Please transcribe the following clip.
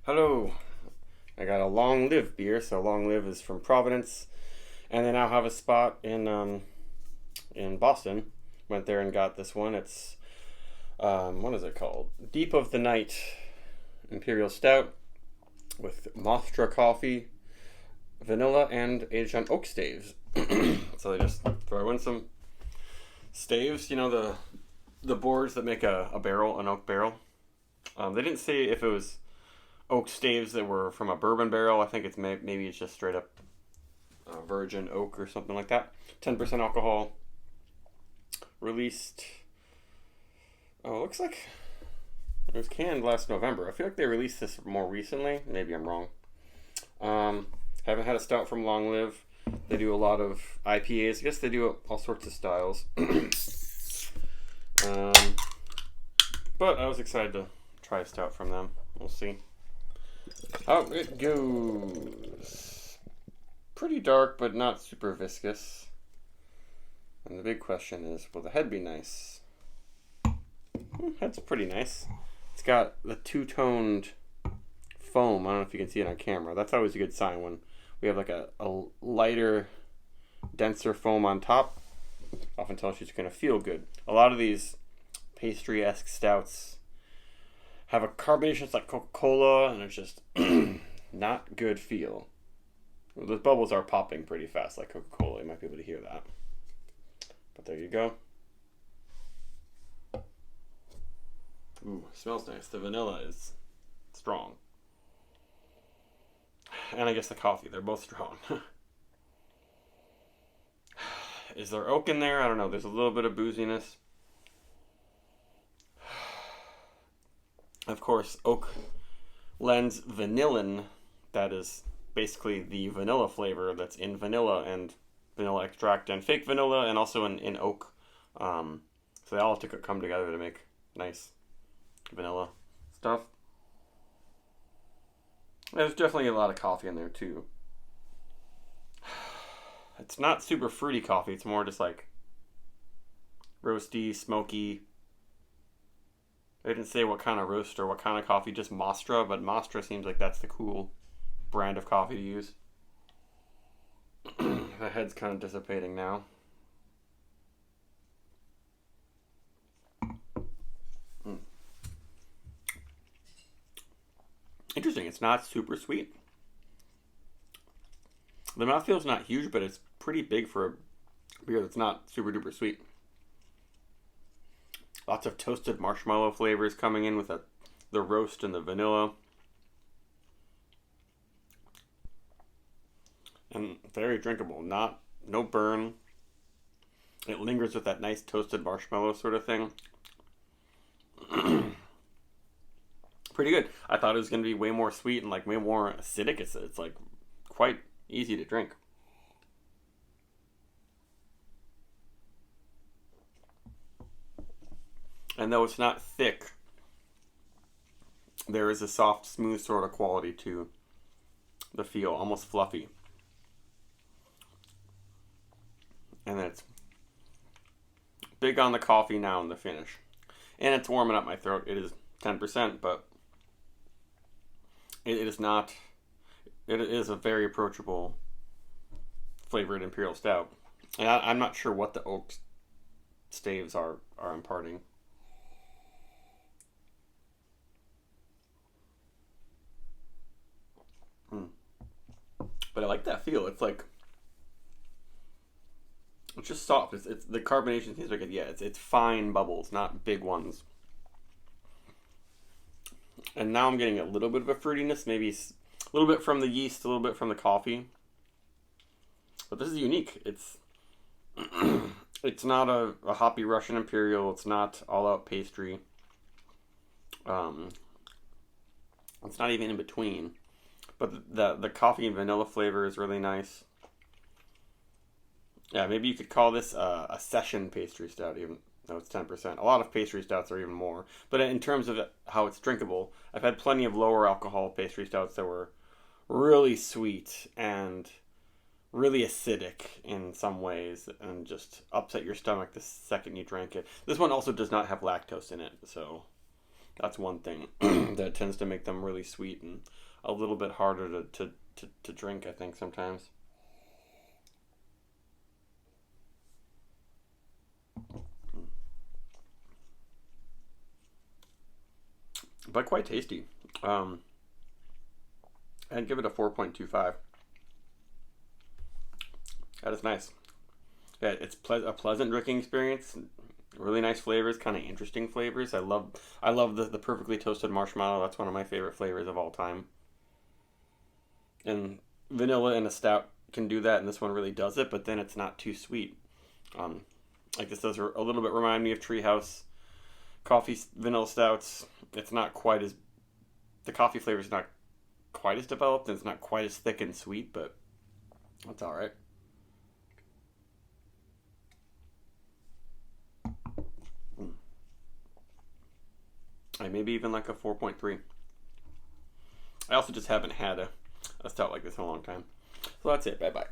Hello. I got a Long Live beer. So Long Live is from Providence, and they now have a spot in Boston. Went there and got this one. It's what is it called? Deep of the Night Imperial Stout with Mostra coffee, vanilla, and aged on oak staves. So they just throw in some staves. You know the boards that make a barrel, an oak barrel. They didn't say if it was oak staves that were from a bourbon barrel. I think it's maybe it's just straight up virgin oak or something like that. 10% alcohol. Released. Oh, it looks like it was canned last November. I feel like they released this more recently. Maybe I'm wrong. Haven't had a stout from Long Live. They do a lot of IPAs. I guess they do all sorts of styles. But I was excited to try a stout from them. We'll see how it goes. Pretty dark, but not super viscous. And the big question is, will the head be nice? Head's pretty nice. It's got the two-toned foam. I don't know if you can see it on camera. That's always a good sign when we have like a lighter, denser foam on top. Often tells you it's going to feel good. A lot of these pastry-esque stouts have a carbonation that's like Coca-Cola, and it's just not good feel. Well, the bubbles are popping pretty fast like Coca-Cola. You might be able to hear that. But there you go. Ooh, smells nice. The vanilla is strong. And I guess the coffee, they're both strong. Is there oak in there? I don't know. There's a little bit of booziness. Of course, oak lends vanillin. That is basically the vanilla flavor that's in vanilla and vanilla extract and fake vanilla and also in oak. So they all have to come together to make nice vanilla stuff. There's definitely a lot of coffee in there too. It's not super fruity coffee. It's more just like roasty, smoky. They didn't say what kind of roast or what kind of coffee, just Mostra, but Mostra seems like that's the cool brand of coffee to use. The head's kind of dissipating now. Interesting, it's not super sweet. The mouthfeel's not huge, but it's pretty big for a beer that's not super duper sweet. Lots of toasted marshmallow flavors coming in with the roast and the vanilla. And very drinkable. No burn. It lingers with that nice toasted marshmallow sort of thing. Pretty good. I thought it was going to be way more sweet and like way more acidic. It's like quite easy to drink. And though it's not thick, there is a soft, smooth sort of quality to the feel, almost fluffy. And it's big on the coffee now in the finish. And it's warming up my throat. It is 10%, but it is not. It is a very approachable flavored Imperial Stout. And I'm not sure what the oak staves are imparting. But I like that feel. It's like it's just soft. It's the carbonation seems like it's fine bubbles, not big ones. And now I'm getting a little bit of a fruitiness, maybe a little bit from the yeast, a little bit from the coffee. But this is unique. It's it's not a hoppy Russian Imperial. It's not all out pastry. It's not even in between. But the coffee and vanilla flavor is really nice. Yeah, maybe you could call this a session pastry stout, even though it's 10%. A lot of pastry stouts are even more. But in terms of how it's drinkable, I've had plenty of lower alcohol pastry stouts that were really sweet and really acidic in some ways and just upset your stomach the second you drank it. This one also does not have lactose in it, so That's one thing that tends to make them really sweet and a little bit harder to drink, I think, sometimes. But quite tasty. I'd give it a 4.25. That is nice. Yeah, it's a pleasant drinking experience. Really nice flavors, kind of interesting flavors. I love the perfectly toasted marshmallow. That's one of my favorite flavors of all time. And vanilla in a stout can do that, and this one really does it. But then it's not too sweet. Um, like this does a little bit remind me of Treehouse coffee vanilla stouts. It's not quite as the coffee flavor is not quite as developed, and it's not quite as thick and sweet, but that's all right. And maybe even like a 4.3. I also just haven't had a stout like this in a long time. So that's it. Bye bye.